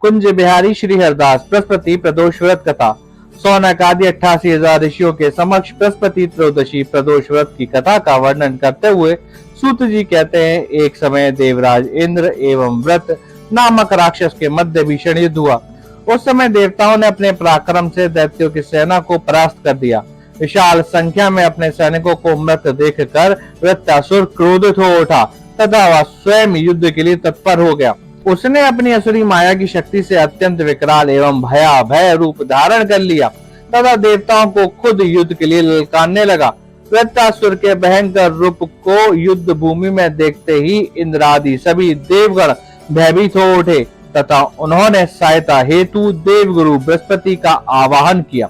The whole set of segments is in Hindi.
कुंज बिहारी श्री हरदास बृहस्पति प्रदोष व्रत कथा। सौनक आदि 88,000 ऋषियों के समक्ष बृहस्पति त्रयोदशी प्रदोष व्रत की कथा का वर्णन करते हुए सूत जी कहते हैं, एक समय देवराज इंद्र एवं व्रत नामक राक्षस के मध्य भीषण युद्ध हुआ। उस समय देवताओं ने अपने पराक्रम से दैत्यों की सेना को परास्त कर दिया। विशाल संख्या में अपने सैनिकों को मृत देखकर वृत्तासुर क्रोधित हो उठा तथा वह स्वयं युद्ध के लिए तत्पर हो गया। उसने अपनी असुरी माया की शक्ति से अत्यंत विकराल एवं भयाभय रूप धारण कर लिया तथा देवताओं को खुद युद्ध के लिए ललकारने लगा। वृत्तासुर के भयंकर रूप को युद्ध भूमि में देखते ही इंद्र आदि सभी देवगण भयभीत हो उठे तथा उन्होंने सहायता हेतु देवगुरु बृहस्पति का आवाहन किया।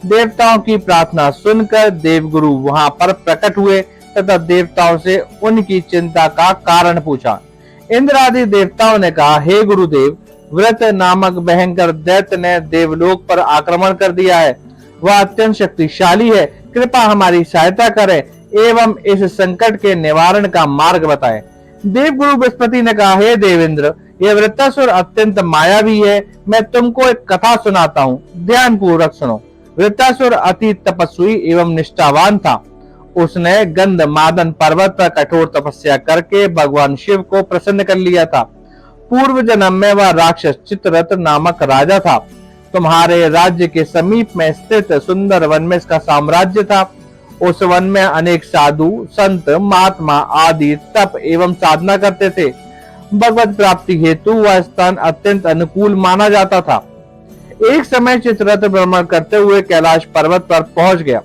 देवताओं की प्रार्थना सुनकर देवगुरु वहां पर प्रकट हुए तथा देवताओं से उनकी चिंता का कारण पूछा। इंद्र आदि देवताओं ने कहा, हे गुरुदेव, व्रत नामक भयंकर दैत्य ने देवलोक पर आक्रमण कर दिया है। वह अत्यंत शक्तिशाली है, कृपा हमारी सहायता करें एवं इस संकट के निवारण का मार्ग बताएं। देवगुरु बृहस्पति ने कहा, हे देवेंद्र, यह वृत्तासुर अत्यंत मायावी है। मैं तुमको एक कथा सुनाता हूँ, ध्यान पूर्वक सुनो। वृत्तासुर अति तपस्वी एवं निष्ठावान था। उसने गंधमादन पर्वत पर कठोर तपस्या करके भगवान शिव को प्रसन्न कर लिया था। पूर्व जन्म में वह राक्षस चित्ररथ नामक राजा था। तुम्हारे राज्य के समीप में स्थित सुंदर वन में इसका साम्राज्य था। उस वन में अनेक साधु संत महात्मा आदि तप एवं साधना करते थे। भगवत प्राप्ति हेतु वह स्थान अत्यंत अनुकूल माना जाता था। एक समय चित्ररथ भ्रमण करते हुए कैलाश पर्वत पर पहुंच गया।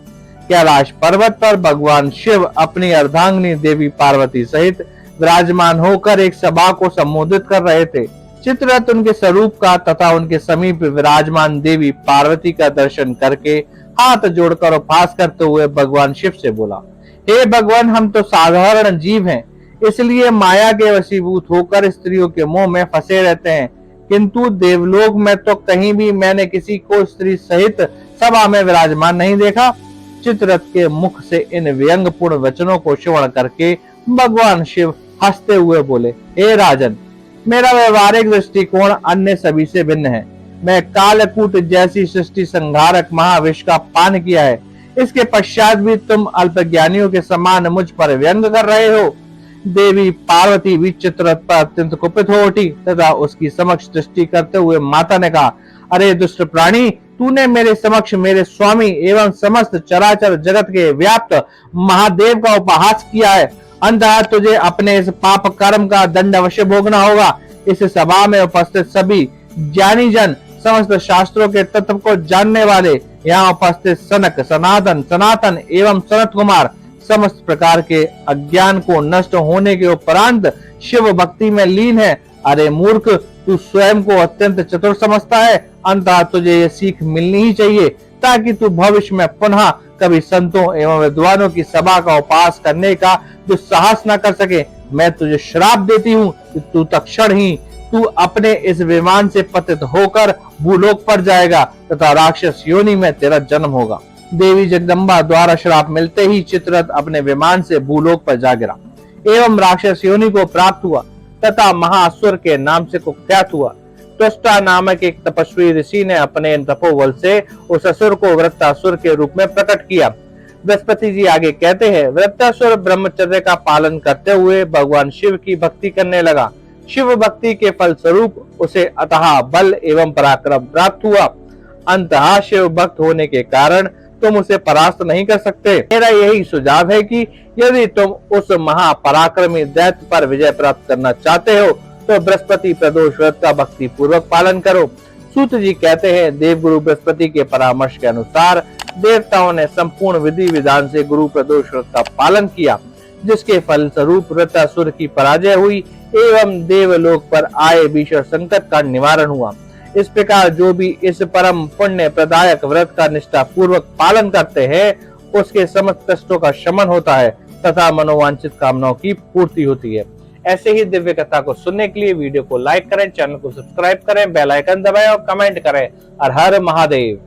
कैलाश पर्वत पर भगवान शिव अपनी अर्धांगिनी देवी पार्वती सहित विराजमान होकर एक सभा को संबोधित कर रहे थे। चित्ररथ उनके स्वरूप का तथा उनके समीप विराजमान देवी पार्वती का दर्शन करके हाथ जोड़कर उपहास करते हुए भगवान शिव से बोला, हे भगवान, हम तो साधारण जीव हैं, इसलिए माया के वशीभूत होकर स्त्रियों के मोह में फंसे रहते हैं, किंतु देवलोक में तो कहीं भी मैंने किसी को स्त्री सहित सभा में विराजमान नहीं देखा। चित्ररथ के मुख से इन व्यंग्यपूर्ण वचनों को श्रवण करके भगवान शिव हंसते हुए बोले, हे राजन, मेरा व्यवहारिक दृष्टिकोण अन्य सभी से भिन्न है। मैं कालकूट जैसी सृष्टि संहारक महाविष का पान किया है। इसके पश्चात भी तुम अल्पज्ञानियों के समान मुझ पर व्यंग कर रहे हो। देवी पार्वती भी चित्ररथ पर अत्यंत कुपित हो उठी तथा उसकी समक्ष दृष्टि करते हुए माता ने कहा, अरे दुष्ट प्राणी, तूने मेरे समक्ष मेरे स्वामी एवं समस्त चराचर जगत के व्याप्त महादेव का उपहास किया है। अंततः तुझे अपने इस पाप कर्म का दंड अवश्य भोगना होगा। इस सभा में उपस्थित सभी ज्ञानी जन, समस्त शास्त्रों के तत्व को जानने वाले, यहाँ उपस्थित सनक, सनातन एवं सनत कुमार समस्त प्रकार के अज्ञान को नष्ट होने के उपरांत शिव भक्ति में लीन है। अरे मूर्ख, तू स्वयं को अत्यंत चतुर समझता है। अंततः तुझे यह सीख मिलनी ही चाहिए ताकि तू भविष्य में पुनः कभी संतों एवं विद्वानों की सभा का उपहास करने का दुस्साहस न कर सके। मैं तुझे श्राप देती हूँ कि तू तत्क्षण ही तू अपने इस विमान से पतित होकर भूलोक पर जाएगा तथा राक्षस योनि में तेरा जन्म होगा। देवी जगदम्बा द्वारा श्राप मिलते ही चित्ररथ अपने विमान से भूलोक पर जा गिरा एवं राक्षस योनि को प्राप्त हुआ तथा महाअसुर के नाम से कुख्यात हुआ। त्वष्टा नामक एक तपस्वी ऋषि ने अपने तपोबल से उस असुर को वृत्तासुर के रूप में प्रकट किया। बृहस्पति जी आगे कहते हैं, वृत्तासुर ब्रह्मचर्य का पालन करते हुए भगवान शिव की भक्ति करने लगा। शिव भक्ति के फल स्वरूप उसे अथाह बल एवं पराक्रम प्राप्त हुआ। अंततः शिव भक्त होने के कारण तुम उसे परास्त नहीं कर सकते। मेरा यही सुझाव है कि यदि तुम उस महापराक्रमी दैत्य पर विजय प्राप्त करना चाहते हो तो बृहस्पति प्रदोष व्रत का भक्ति पूर्वक पालन करो। सूत जी कहते हैं, देवगुरु बृहस्पति के परामर्श के अनुसार देवताओं ने संपूर्ण विधि विधान से गुरु प्रदोष व्रत का पालन किया, जिसके फल स्वरूप वृत्तासुर की पराजय हुई एवं देवलोक पर आए भीषण संकट का निवारण हुआ। इस प्रकार जो भी इस परम पुण्य प्रदायक व्रत का निष्ठा पूर्वक पालन करते हैं, उसके समस्त कष्टों का शमन होता है तथा मनोवांछित कामनाओं की पूर्ति होती है। ऐसे ही दिव्य कथा को सुनने के लिए वीडियो को लाइक करें, चैनल को सब्सक्राइब करें, बेल आइकन दबाएं और कमेंट करें। हर हर महादेव।